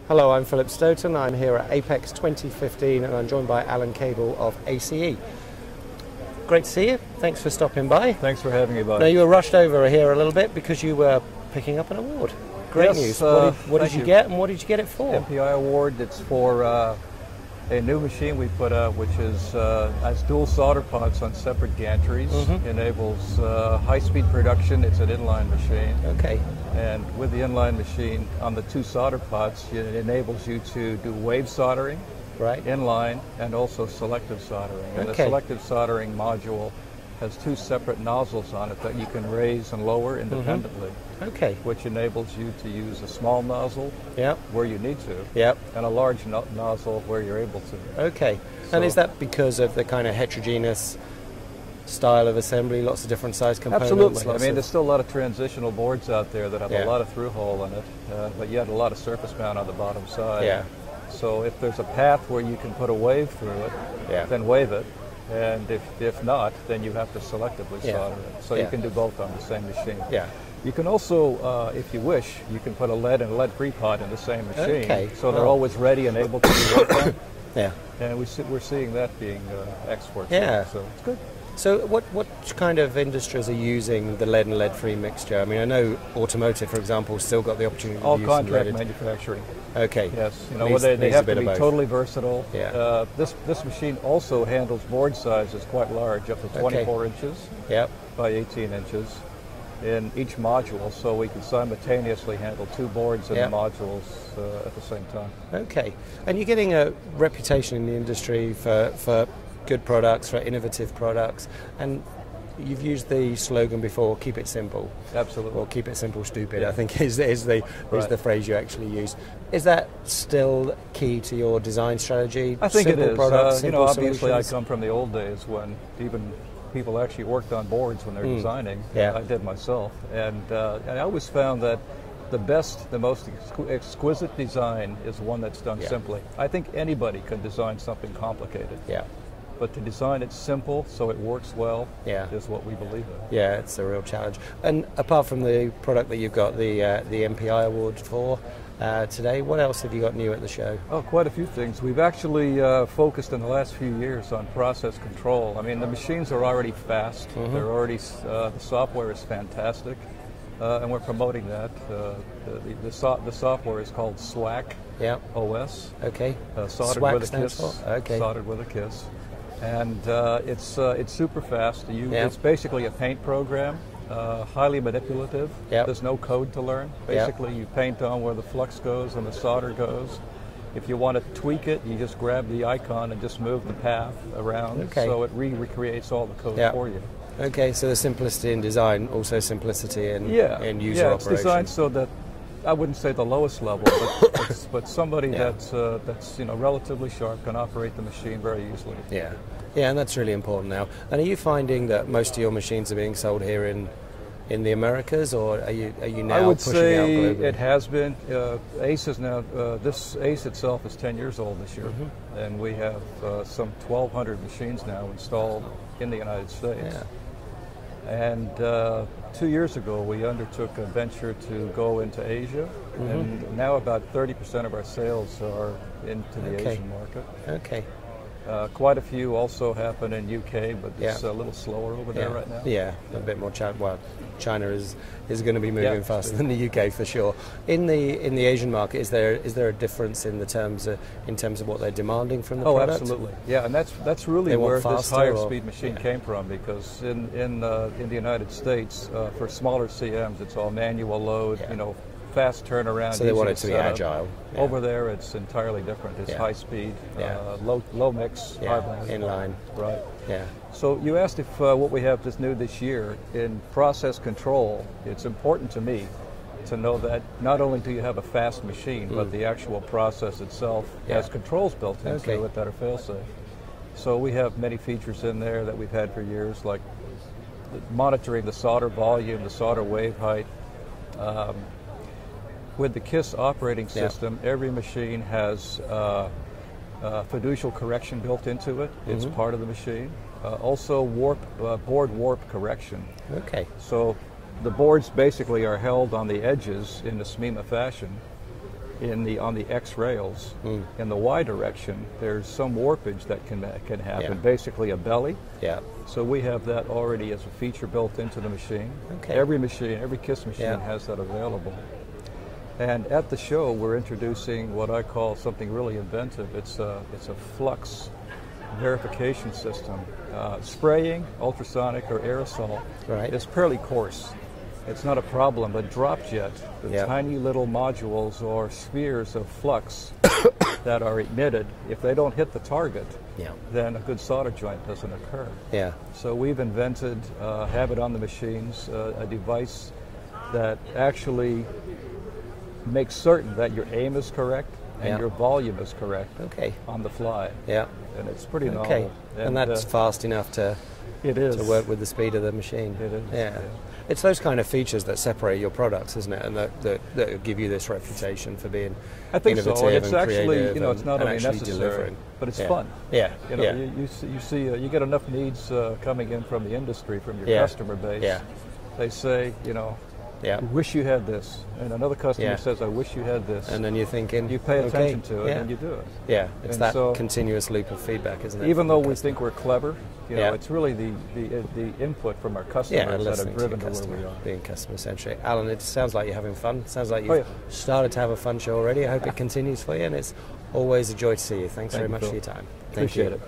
Hello, I'm Philip Stoten. I'm here at Apex 2015 and I'm joined by Alan Cable of ACE. Great to see you. Thanks for stopping by. Thanks for having me by. Now, you were rushed over here a little bit because you were picking up an award. Great news. What did you get and what did you get it for? NPI Award. It's for a new machine we put out, which is has dual solder pots on separate gantries. Enables high-speed production. It's an inline machine. Okay. And with the inline machine on the two solder pots, it enables you to do wave soldering, right, inline, and also selective soldering. And the selective soldering module has two separate nozzles on it that you can raise and lower independently. Okay. Which enables you to use a small nozzle where you need to, and a large nozzle where you're able to. Okay. So, and is that because of the kind of heterogeneous style of assembly, lots of different size components? Absolutely. I mean, there's still a lot of transitional boards out there that have a lot of through hole in it, but yet a lot of surface mount on the bottom side. Yeah. So if there's a path where you can put a wave through it, then wave it. And if not, then you have to selectively solder it. So you can do both on the same machine. Yeah. You can also, if you wish, you can put a lead and a lead-free pot in the same machine. Okay. So they're always ready and able to be worked on. Yeah. And we're seeing that being exported. Yeah. So it's good. So what kind of industries are using the lead and lead-free mixture? I mean, I know automotive, for example, still got the opportunity to use contract manufacturing. Okay. Yes. You know, they have to be totally versatile. Yeah. This machine also handles board sizes quite large, up to 24 inches by 18 inches in each module, so we can simultaneously handle two boards in the modules at the same time. Okay. And you're getting a reputation in the industry for good products, for innovative products, and you've used the slogan before, keep it simple. Absolutely. Or keep it simple, stupid, I think is the phrase you actually use. Is that still key to your design strategy? I think simple it is. Products, you know, obviously solutions? I come from the old days when even people actually worked on boards when they're designing. I did myself. And I always found that the best, the most exquisite design is one that's done simply. I think anybody can design something complicated. Yeah. But to design it simple so it works well is what we believe in. Yeah, it's a real challenge. And apart from the product that you've got the NPI Award for today, what else have you got new at the show? Oh, quite a few things. We've actually focused in the last few years on process control. I mean, the machines are already fast. They're already, the software is fantastic. And we're promoting that. The software is called SWAC OS. Okay. Soldered SWAC with a kiss. Okay. Soldered with a kiss. And it's super fast. It's basically a paint program, highly manipulative. There's no code to learn. Basically, you paint on where the flux goes and the solder goes. If you want to tweak it, you just grab the icon and just move the path around. So it recreates all the code for you. Okay, so the simplicity in design, also simplicity in user operation. Yeah, it's designed so that I wouldn't say the lowest level, but somebody that's relatively sharp can operate the machine very easily. Yeah, and that's really important now. And are you finding that most of your machines are being sold here in the Americas, or are you now I would pushing say out globally? It has been. ACE is now. This ACE itself is 10 years old this year, and we have some 1,200 machines now installed in the United States. Yeah. And 2 years ago, we undertook a venture to go into Asia, and now about 30% of our sales are into the Asian market. Okay. Quite a few also happen in UK, but it's a little slower over there right now. Yeah, a bit more. Well, China is going to be moving faster than the UK for sure. In the Asian market, is there a difference in terms of what they're demanding from the product? Oh, absolutely. Yeah, and that's really where this higher speed machine came from, because in the United States, for smaller CMs, it's all manual load. You know, fast turnaround. So they want it to be agile. Yeah. Over there, it's entirely different. It's high speed, low mix, high volume. Inline. Right. Yeah. So you asked if what we have new this year in process control. It's important to me to know that not only do you have a fast machine, but the actual process itself has controls built into it that are fail-safe. So we have many features in there that we've had for years, like monitoring the solder volume, the solder wave height. With the KISS operating system, every machine has fiducial correction built into it. It's part of the machine. Also board warp correction. Okay. So the boards basically are held on the edges in the SMEMA fashion, on the X rails. In the Y direction, there's some warpage that can happen. Basically, a belly. Yeah. So we have that already as a feature built into the machine. Okay. Every KISS machine has that available. And at the show, we're introducing what I call something really inventive. It's a flux verification system. Spraying, ultrasonic, or aerosol is fairly coarse. It's not a problem, but drop jet, the tiny little modules or spheres of flux that are emitted, if they don't hit the target, then a good solder joint doesn't occur. Yeah. So we've invented, have it on the machines, a device that actually makes certain that your aim is correct and your volume is correct on the fly. Yeah. And it's pretty novel. Okay. And that's fast enough to work with the speed of the machine. It is. Yeah. It's those kind of features that separate your products, isn't it? And that give you this reputation for being innovative and it's and actually, creative it's not only necessary, delivering. but it's fun. Yeah. You see, you get enough needs coming in from the industry, from your customer base. Yeah. They say, I wish you had this. And another customer says, I wish you had this. And then you're thinking, you pay attention to it and you do it. Yeah, it's that continuous loop of feedback, isn't it? Even though we think we're clever, it's really the input from our customers that have driven to where we are. Being customer centric. Alan, it sounds like you're having fun. It sounds like you've started to have a fun show already. I hope it continues for you, and it's always a joy to see you. Thanks very much for your time. Appreciate it.